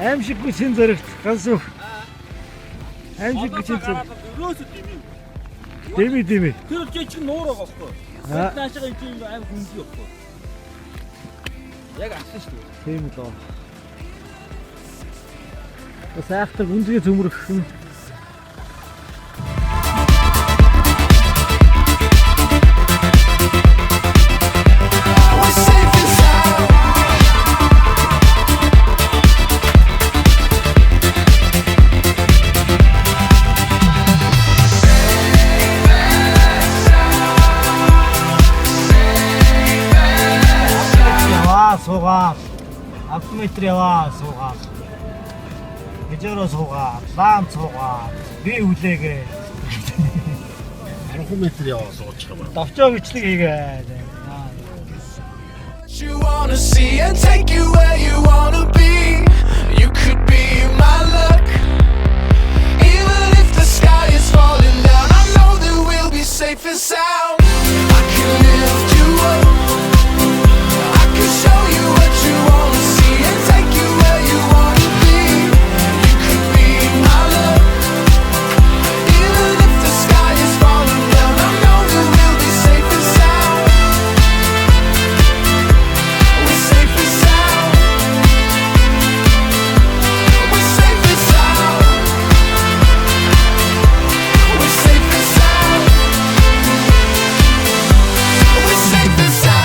Аимшиггүй чин зэрэгт ганс үг. Аимшиггүй чин зэрэг. Дэми. Тэр жижиг нуур байгаа байхгүй. Наашаа энэ аим хүнгүй байхгүй. Яг ассан шүү дээ. Тийм л оо. Сайхтаг үндэгээ цөмрөх юм. Суугаад автометр яваа суугаад хэжээрөө суугаад лаам суугаад би үлээгээ 10 метр яваа суучих юм байна. Давчаа бичлэг хийгээд. You wanna see and take you where you wanna be. You could be my luck. Even if the sky is falling down, I know that we'll be safe and sound. I can lift you up. Show you what you wanna see and take you where you wanna be. You could be my love. Even if the sky is falling down, I know that we'll be safe and sound. We're safe and sound. We're safe and sound. We're safe and sound. We're safe and sound.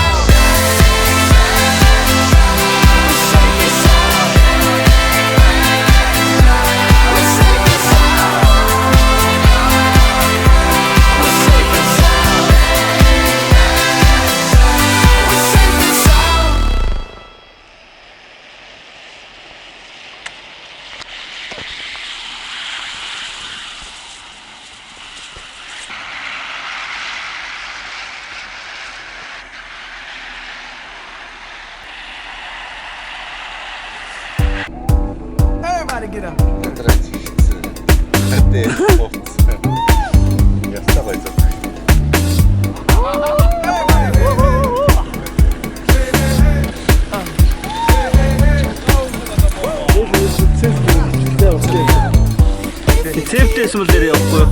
Everybody get up. Цэвтэс мэл дээр явахгүй.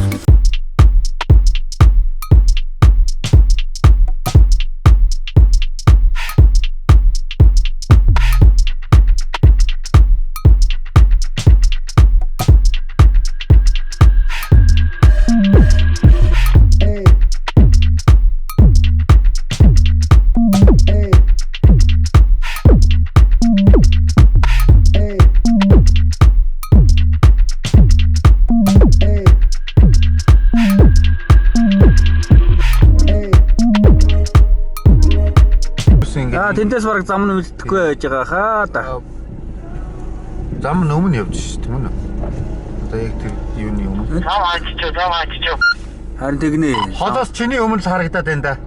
Тэнтэс бараг зам нь үлдэхгүй байж байгаа хаа да. Зам нь өмнө явж шүү дээ, мөн үү? Одоо яг тэр юуны өмнө. Зам. Харин тэгнэ. Холоос чиний өмнө л харагдаад байна да.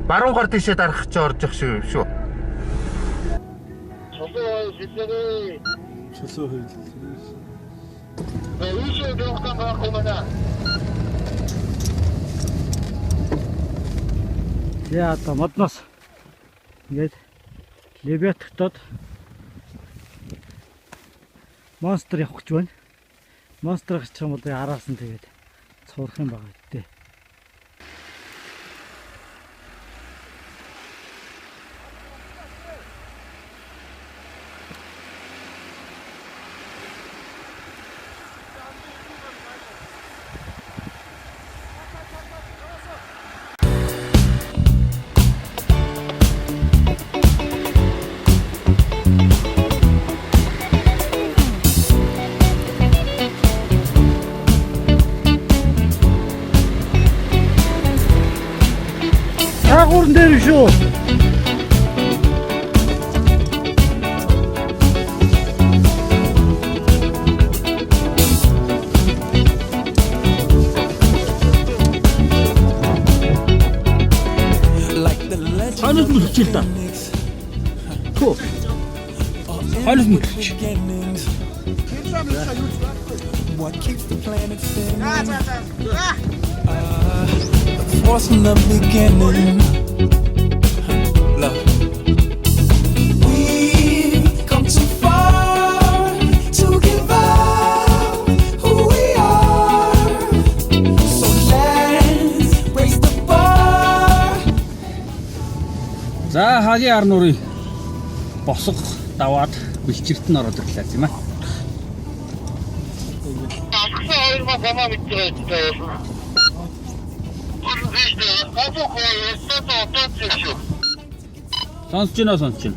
Баруун гар тийшээ дарах чи орж явах шүү. Тэгээ одоо модноос ингээд Либят хотод монстр явах гэж байна. Монстр гэж юм бол араас нь тэгээд цуурах юм байгаа гэдэг. Агуурн дээр шүү. Ханаас мөлчих та. Хөө. Ханаас мөлчих. What keeps the planet spinning? The force from the beginning. Love. We've come too far to give up who we are. So let's raise the bar. За хагийн ар нуурыг босго даваад бэлчирт нь ороод ирлээ тийм ээ. Сонсож байна сонсож байна.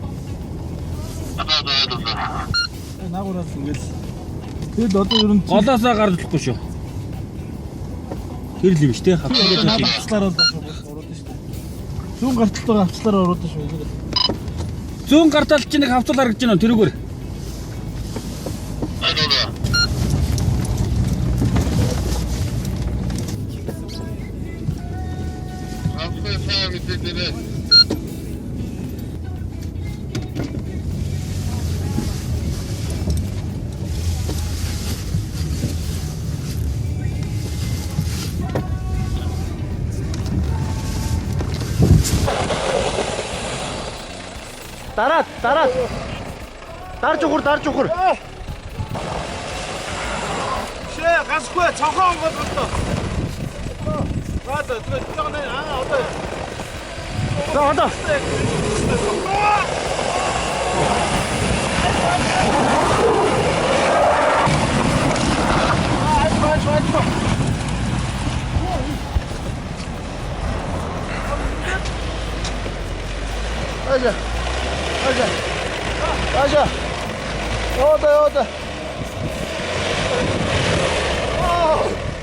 Наагураас ингээл тэгэд одоо ер нь Голоосоо гарч болохгүй шүү. Тэр л юм шүү те. Хавцлаад байна. авчлаараа л ороод шүү дээ. Зүүн гарталтайгаа авчлаараа ороод шүү. Зүүн гартал чинь нэг хавцал харагдаж байна тэрүүгээр. Дараад. Дарж ухар. Шээ гасгүй цонхоо онгоолгоо. Баада тэр жогны одоо. За одоо. Aja. Ода.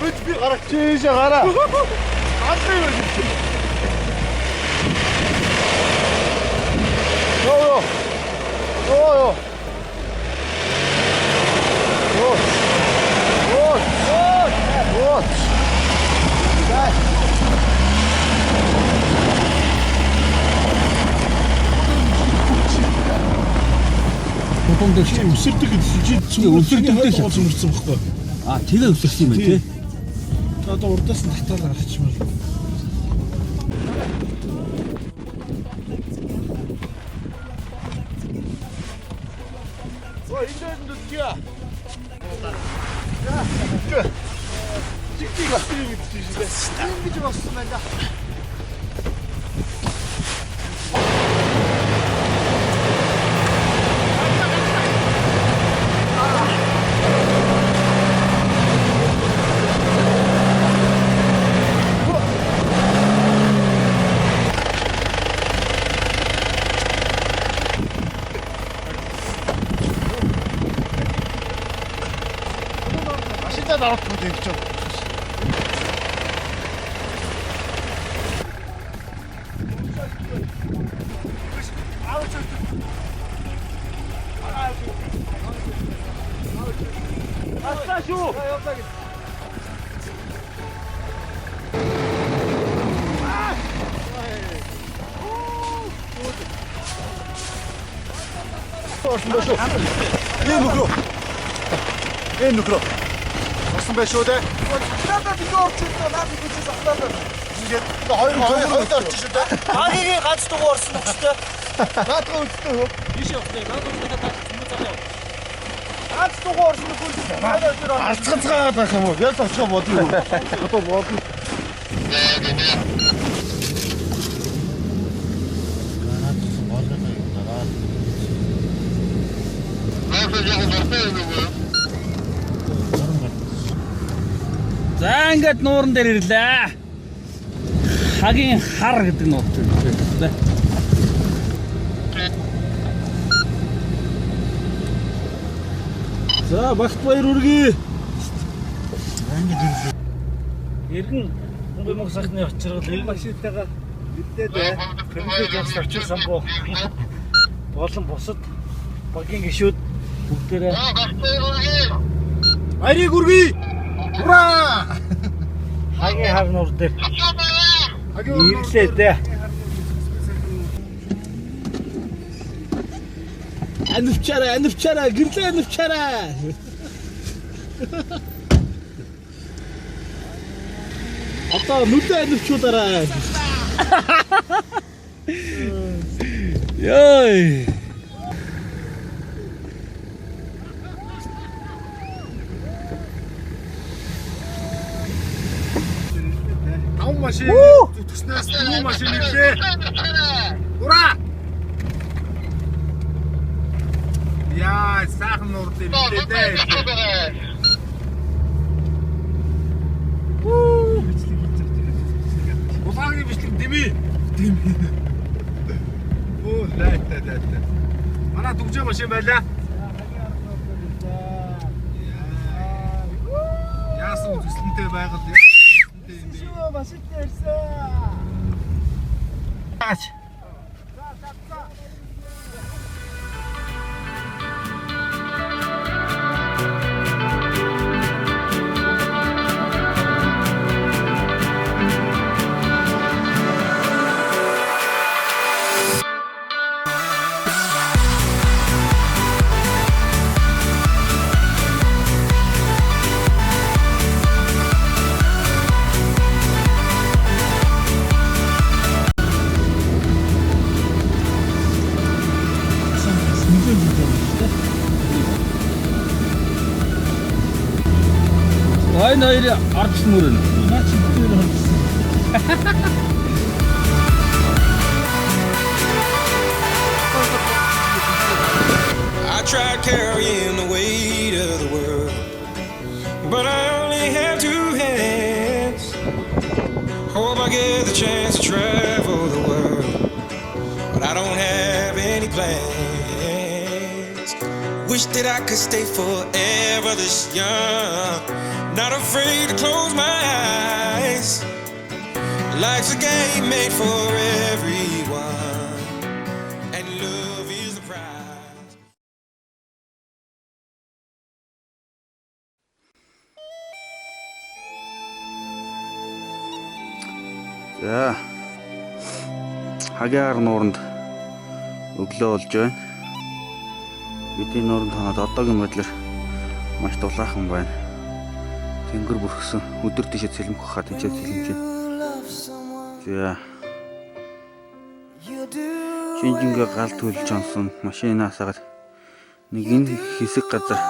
Бүт би гарах чийш гараа. Алхах юм. Оо. Тутамд Өсөрдөг чи өсөрдөг цумэрсэн баггүй. Аа тэгээ өсөрсөн юм байна тий. Одоо урдаас нь татаад гарчихмаар. Ой, энэ дэндээ. Чиг бассан юм гэж байна. Ингэж бассан байна. 나왔고 되겠죠. 아싸쇼! Орсон байх шүү. Ийм нөхрөө. Ийм нөхрөө. Орсон байх шүү дээ. Надад би орчихсон. Надад би ч ахлаа. Ингээд хоёр орчих шүү дээ. Багийн ганц дугаар орсон өчтөө. Наадгүй үстэй хөө. Биш явахтай. Надад надад цэцмэ залуу. Ганц дугаар орсон үгүй. Алцганцгаа байх юм уу? Яс очихо бодлоо. Одоо бодлоо. За ингээд нууран дээр ирлээ. Хагийн хар гэдэг нуур дээр. За багт баяр үргээ. Иргэн Монгол мог сайхны очиргал ил машинтайгаа мэдээд бай. Тэрнээ жаас очирсан боо. Болон бусад багийн гишүүд бүгдээрээ Баярыг үргээ. Ура! хагийн хар нуур дээр ирлээ дээ. Анивчараа, гэрлээ анивчараа. Одоо нүдэ анивчуулаарай. Ёй. Ав машин. Төснөөс дүү машин ирлээ. Ура! Яа, сайхан нуур дээр ирлээ дээ. Бичлэг хийж байгаа. Улааны бичлэг дэмий. Оо, лайта. Манай дүгжээ машин байлаа. Яасан төслөнтэй байгаад яасан юм бэ? Шүү, машин дээрсэн. Аач. Ой нойр арч мөрөн. Наач дээр хандсан. I tried carrying the weight of the world, but I only have two hands. Hope I get the chance to travel the world, but I don't have any plans. Wish that I could stay forever this young, not afraid to close my eyes. Life's a game made for everyone, and love is the prize. За. Хагаар нууранд өглөө болж байна. Бидний нууранд ханаад одоогийн байдлаар маш дулаахан байна. Тэнгэр бүрхсэн өдөр тийшээ цэлмэх хаа тэнцээ цэлмэж байна. За. Шинжингээ гал төлж онсон машинаас агаад нэг энэ хэсэг газар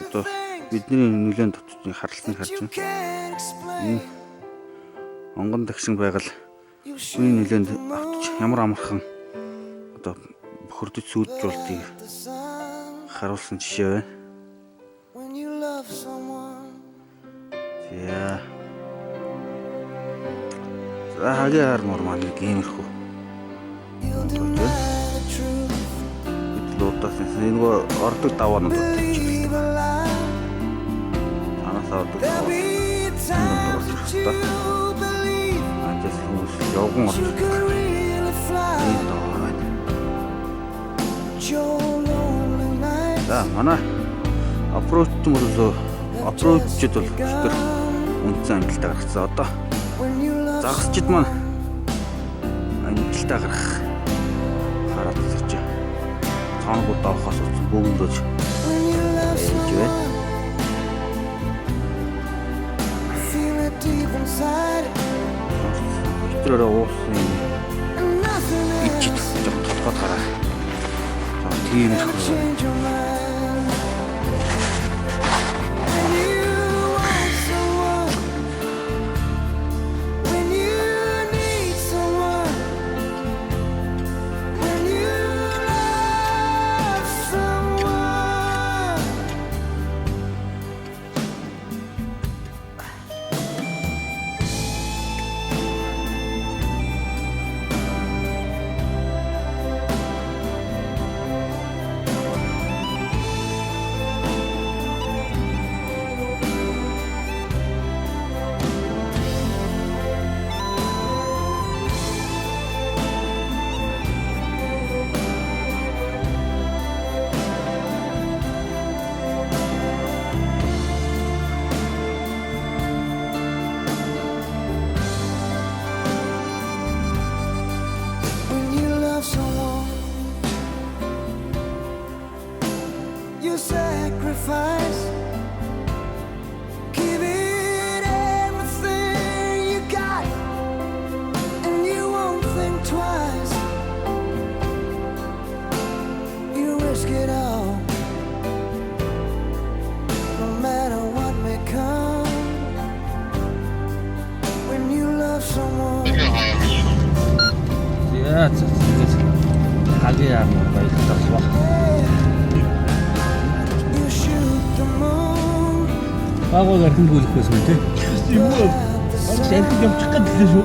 одоо бидний нөлөөнд дотны харалтыг харж байна. Онгон тагшин байгаль үний нөлөөнд автж ямар амархан одоо бохирдож сүйджүүлдгийг харуулсан жишээ байна. За хагийн хар нуур маань нэг иймэрхүү. Луудаас энэ нөгөө ордог даваанууд танаас ордог явган орж за манай аппроачд бол өчтөр үндсэн амжилтаа гаргацсан. Одоо загасчд маань амжилтаа гаргах хараад ирж байна. цаанагууд авахаас утсан бөөгнөрөж When you love ээж байна. I feel it deep inside. Өчтөрөө уусан And nothing ичид else жоо толгойд гараа. Тийм can их. change your mind. When you want someone, when you need someone, when you love someone. When you love someone, you sacrifice, give it everything you got, and you won't think twice. You risk it all, no matter what may come. When you love someone. Яа хагийн яам баярлалаа бас. You shoot the moon. Багууд архин бүлэхээс үү те. Юм уу? Сэлхэг явчих гэдэг шүү.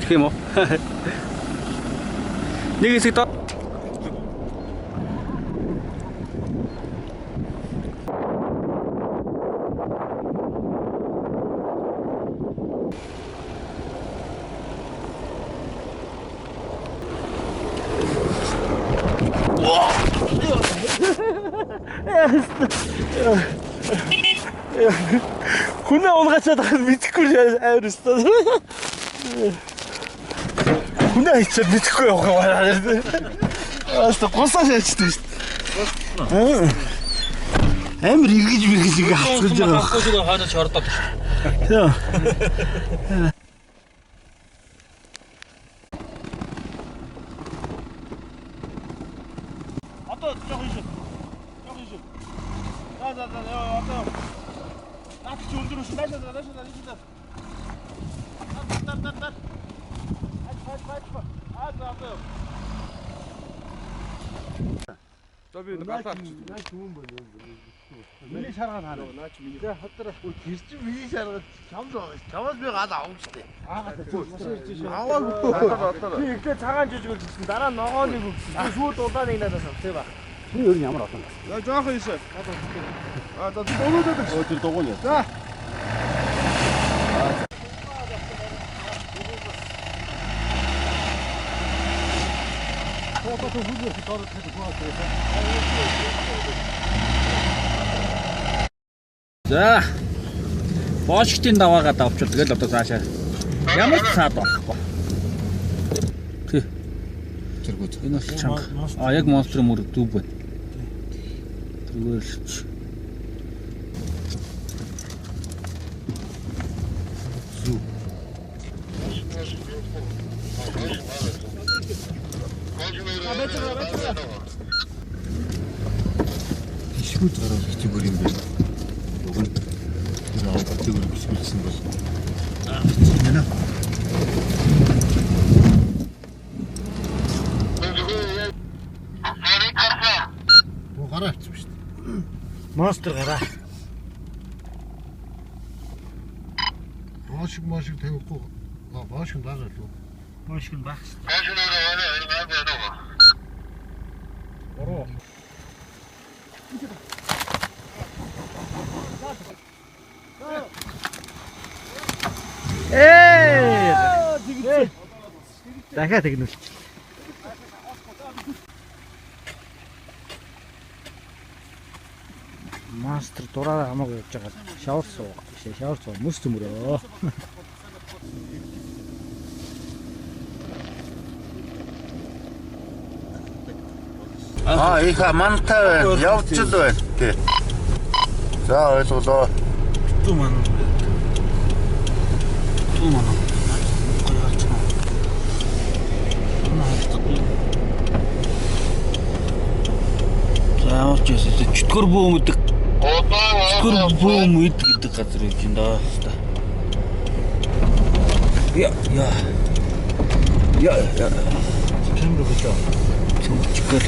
Тэгэх юм уу? Нэг хэсэг доо. Хүнээ унгачаад байгаа мэдхгүй амар өстой. Хүнээ хийчихэл мэдхгүй явах юм байна. Аста гусаа шаачдаг шүү дээ. Амар эргэж мэргэж ингээ хавцгаж байгаа. Хавцгаж хойноос хордоод. Одоо жоох юм шиг. Жоох юм шиг. За одоо. Наад чи өндөр шүү. Даашаа. Тар. За би галаа. Миний шаргаад хараа. Наач миний. За ходроо. Тэр чинь миний шаргаад чамд байгаа. Чамаас би гал авах штэ. Аваагүй. Би ихтэй цагаан жижиг үлдсэн. Дараа нь ногооныг өгсөн. Шүүд удаа нэг надаас авсан ба. Чи өөр нь ямар олон. За жоох юм шиг. За дугуйдаад. Оо тэр дугуй яа. За. За. Бошгтын даваагаад авчвал тэгэл одоо цаашаа. Ямар ч цаад болохгүй. Тий. Тэргүүт. Энэ бол чанга. Яг монстр мөр зүг байна. Тэргээр л ч. Зүг. Ишгүүд гараад хичиг бүр юм байна. Уг нь тэр авдаг бүр бишгэлсэн бол. Яна. Оо гараа авчих шүү дээ. Монстр гараа. Машиг тавихгүй. Машиг байгаа л үү. Машиг баг. Бороо. Дахиад тэгнүүл. Мастер дураараа хамаагүй явж байгаа. Шавар суу. Шавар суу мөс төмөрөө. Их мантай байна. Явж л байна. Тий. За ойлголоо. Түү маань. Гоё харж байна. За орж ирсэн. Чөтгөр бөөм гэдэг. Чөтгөр бөөм гэдэг газар юм чинь даа. Я. Чимрэг өчөө. Чөтгөр.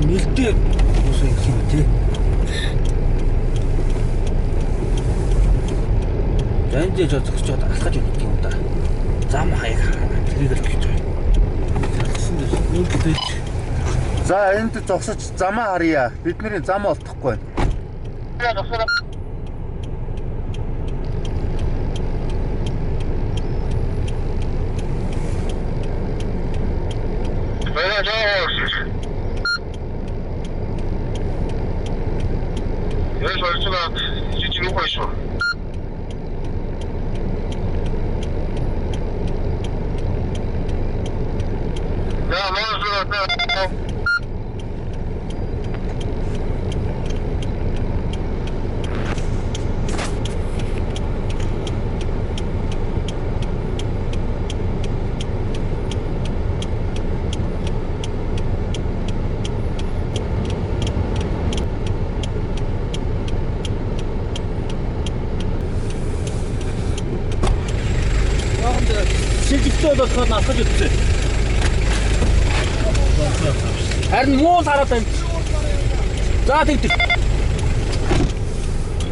Нэлтэй үсэн юм тий. Энд жоо зогсож алхаж өгдөг юм да. Зам хаяг хараа. Тэрийг л гэж байна. Нүг гэж. За энд зогсож замаа харъя. Бидний зам олдохгүй байна. Шилжигтэй болоход насаж өгсөн. Харин муу хараад байна. За тэгдэг.